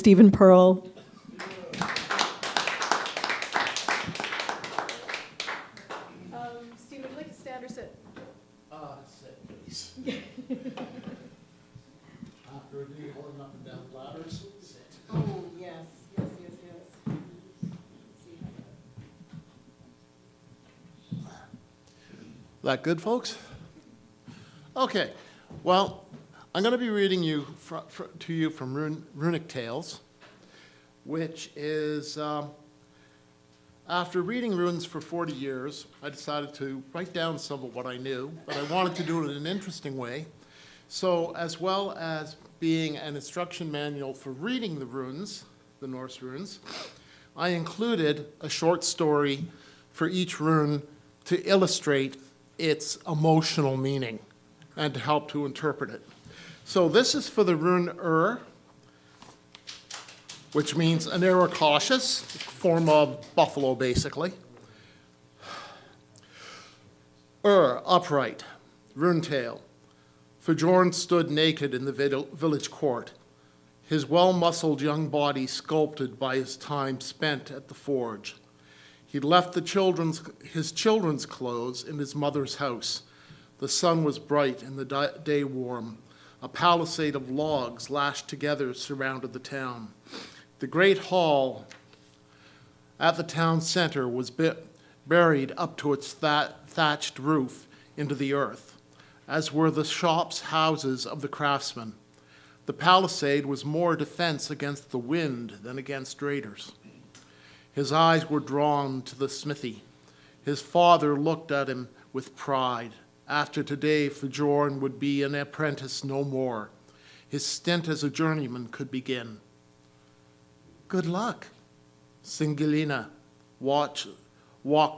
Stephen Pearl. Steve, would you like to stand or sit? Sit, please. After a day holding up and down ladders, sit. Oh, yes. That good, folks? Okay. Well, I'm going to be reading to you from Runic Tales, which is, after reading runes for 40 years, I decided to write down some of what I knew, but I wanted to do it in an interesting way. So as well as being an instruction manual for reading the runes, the Norse runes, I included a short story for each rune to illustrate its emotional meaning and to help to interpret it. So this is for the rune which means an era cautious, form of buffalo, basically. Upright, rune tail. Fjorn stood naked in the village court, his well-muscled young body sculpted by his time spent at the forge. He left his children's clothes in his mother's house. The sun was bright and the day warm. A palisade of logs lashed together surrounded the town. The great hall at the town center was buried up to its thatched roof into the earth, as were the shops, houses of the craftsmen. The palisade was more defense against the wind than against raiders. His eyes were drawn to the smithy. His father looked at him with pride. After today, Fjorn would be an apprentice no more. His stint as a journeyman could begin. Good luck. Singilina walked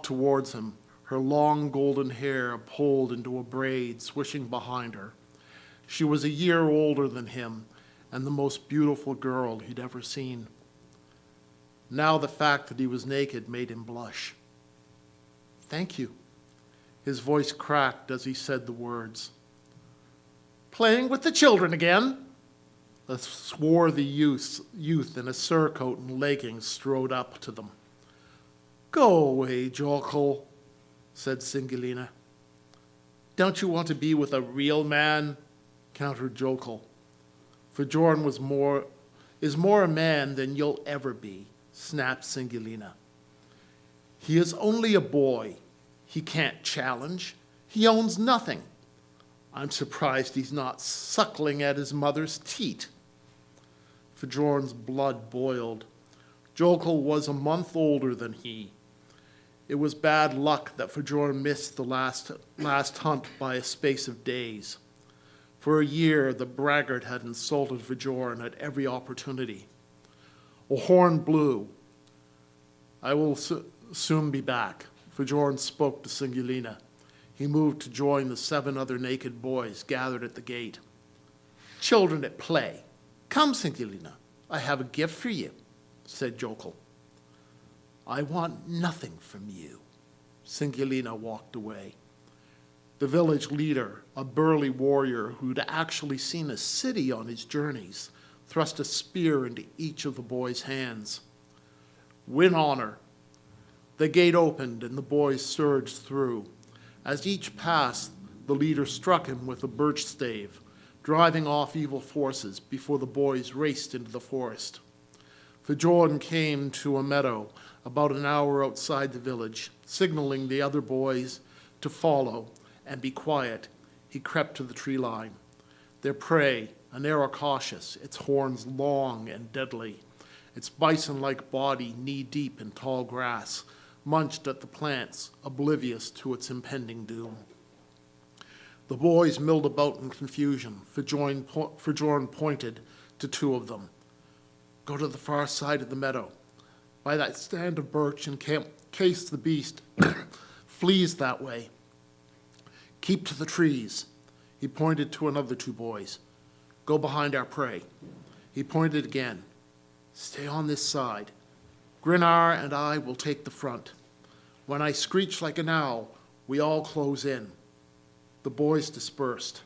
towards him, her long golden hair pulled into a braid swishing behind her. She was a year older than him and the most beautiful girl he'd ever seen. Now the fact that he was naked made him blush. Thank you. His voice cracked as he said the words. Playing with the children again? A swarthy youth in a surcoat and leggings strode up to them. Go away, Jokul, said Singilina. Don't you want to be with a real man? Countered Jokul. Fjorn is more a man than you'll ever be, snapped Singilina. He is only a boy. He can't challenge. He owns nothing. I'm surprised he's not suckling at his mother's teat. Fjorn's blood boiled. Jokul was a month older than he. It was bad luck that Fjorn missed the last hunt by a space of days. For a year, the braggart had insulted Fjorn at every opportunity. A horn blew. I will soon be back. Fjorn spoke to Singilina. He moved to join the 7 other naked boys gathered at the gate. Children at play. Come, Singilina, I have a gift for you, said Jokul. I want nothing from you. Singilina walked away. The village leader, a burly warrior who'd actually seen a city on his journeys, thrust a spear into each of the boys' hands. Win honor. The gate opened and the boys surged through. As each passed, the leader struck him with a birch stave, driving off evil forces before the boys raced into the forest. Fjorn came to a meadow about an hour outside the village, signaling the other boys to follow and be quiet. He crept to the tree line. Their prey, an arrow cautious, its horns long and deadly, its bison-like body knee-deep in tall grass, munched at the plants, oblivious to its impending doom. The boys milled about in confusion. Fjorn pointed to 2 of them. Go to the far side of the meadow, by that stand of birch, in case the beast flees that way. Keep to the trees. He pointed to another 2 boys. Go behind our prey. He pointed again. Stay on this side. Grinnar and I will take the front. When I screech like an owl, we all close in. The boys dispersed.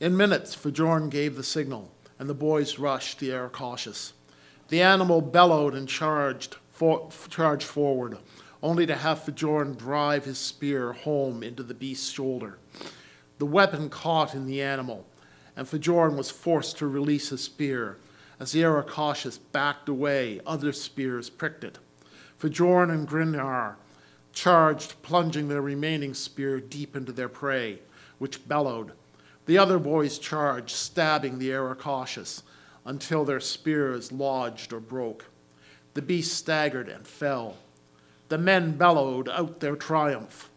In minutes, Fjorn gave the signal. and the boys rushed the air cautious. The animal bellowed and charged forward, only to have Fajorn drive his spear home into the beast's shoulder. The weapon caught in the animal, and Fajorn was forced to release his spear. As the Arakashas backed away, other spears pricked it. Fajorn and Grinnar charged, plunging their remaining spear deep into their prey, which bellowed. The other boys charged, stabbing the Arakashas until their spears lodged or broke. The beast staggered and fell. The men bellowed out their triumph.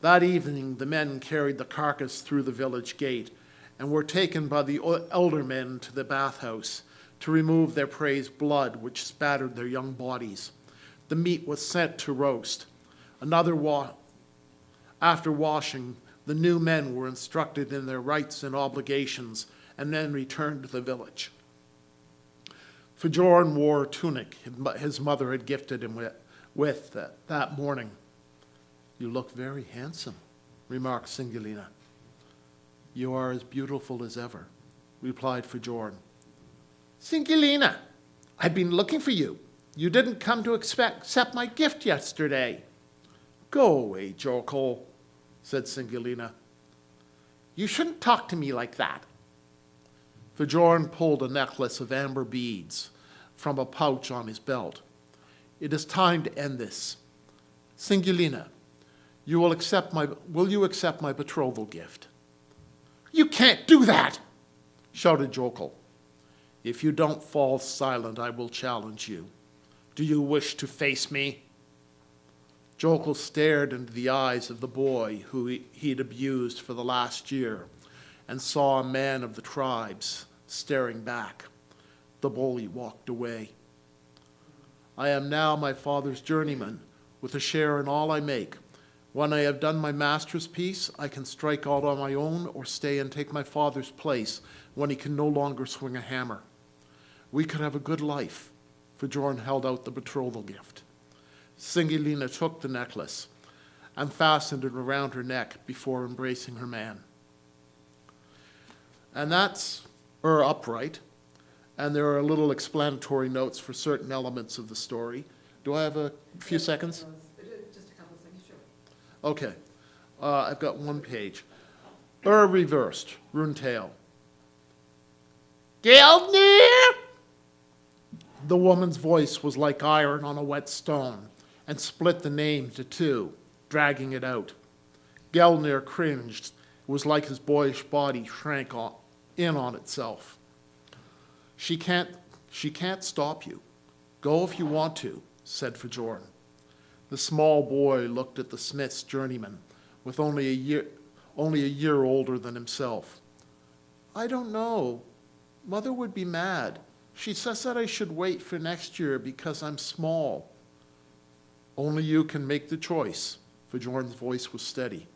That evening, the men carried the carcass through the village gate and were taken by the elder men to the bathhouse to remove their prey's blood, which spattered their young bodies. The meat was sent to roast. After washing, the new men were instructed in their rights and obligations and then returned to the village. Fajorn wore a tunic his mother had gifted him with that morning. "You look very handsome," remarked Singulina. "You are as beautiful as ever," replied Fajorn. "Singulina, I've been looking for you. You didn't come to accept my gift yesterday." "Go away, Jokol," said Singulina. "You shouldn't talk to me like that." Fajorn pulled a necklace of amber beads from a pouch on his belt. "It is time to end this. Singulina, will you accept my betrothal gift?" "You can't do that," shouted Jokol. "If you don't fall silent, I will challenge you. Do you wish to face me?" Jokol stared into the eyes of the boy who he'd abused for the last year and saw a man of the tribes staring back. The bully walked away. "I am now my father's journeyman, with a share in all I make. When I have done my master's piece, I can strike out on my own or stay and take my father's place when he can no longer swing a hammer. We could have a good life." Fajorn held out the betrothal gift. Singulina took the necklace and fastened it around her neck before embracing her man. And that's her upright, and there are little explanatory notes for certain elements of the story. Do I have a few seconds? Just a couple of seconds, sure. Okay. I've got one page. Reversed, Rune Tale. "Gildnir!" The woman's voice was like iron on a wet stone and split the name to two, dragging it out. Gildnir cringed. It was like his boyish body shrank in on itself. She can't stop you. Go if you want to," said Fajorn. The small boy looked at the smith's journeyman, with only a year older than himself. "I don't know. Mother would be mad. She says that I should wait for next year because I'm small." "Only you can make the choice." Fajorn's voice was steady.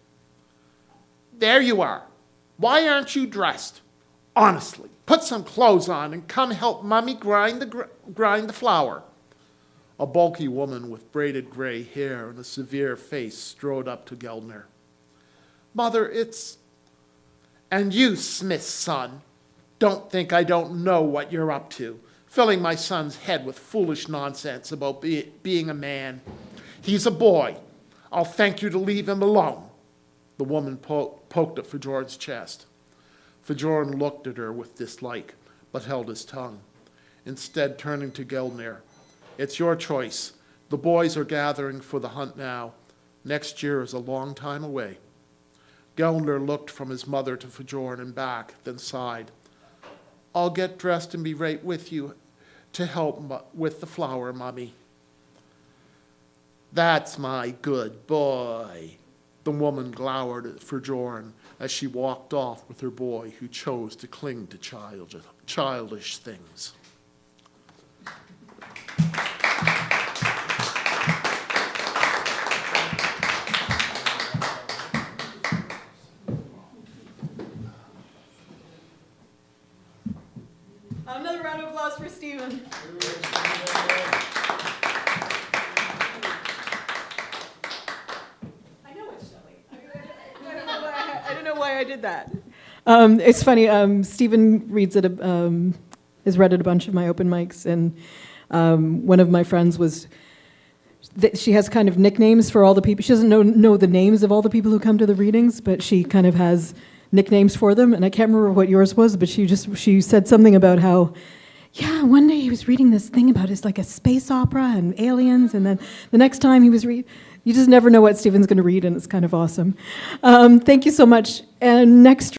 "There you are. Why aren't you dressed? Honestly, put some clothes on and come help Mummy grind the flour." A bulky woman with braided gray hair and a severe face strode up to Gildnir. "Mother, it's—" "And you, smith's son, don't think I don't know what you're up to, filling my son's head with foolish nonsense about being a man. He's a boy. I'll thank you to leave him alone." The woman poked at Fajorn's chest. Fajorn looked at her with dislike, but held his tongue. Instead, turning to Gildnir, "It's your choice. The boys are gathering for the hunt now. Next year is a long time away." Gildnir looked from his mother to Fajorn and back, then sighed. "I'll get dressed and be right with you to help with the flour, Mummy." "That's my good boy." The woman glowered at Fajorn as she walked off with her boy, who chose to cling to childish things. Another round of applause for Stephen. I know it's Shelley. I don't know why I did that. It's funny. Stephen reads has read at a bunch of my open mics, and one of my friends was. She has kind of nicknames for all the people. She doesn't know the names of all the people who come to the readings, but she kind of has nicknames for them. And I can't remember what yours was, but she said something about how, yeah, one day he was reading this thing about it's like a space opera and aliens, and then the next time he was reading. You just never know what Stephen's going to read, and it's kind of awesome. Thank you so much. And next.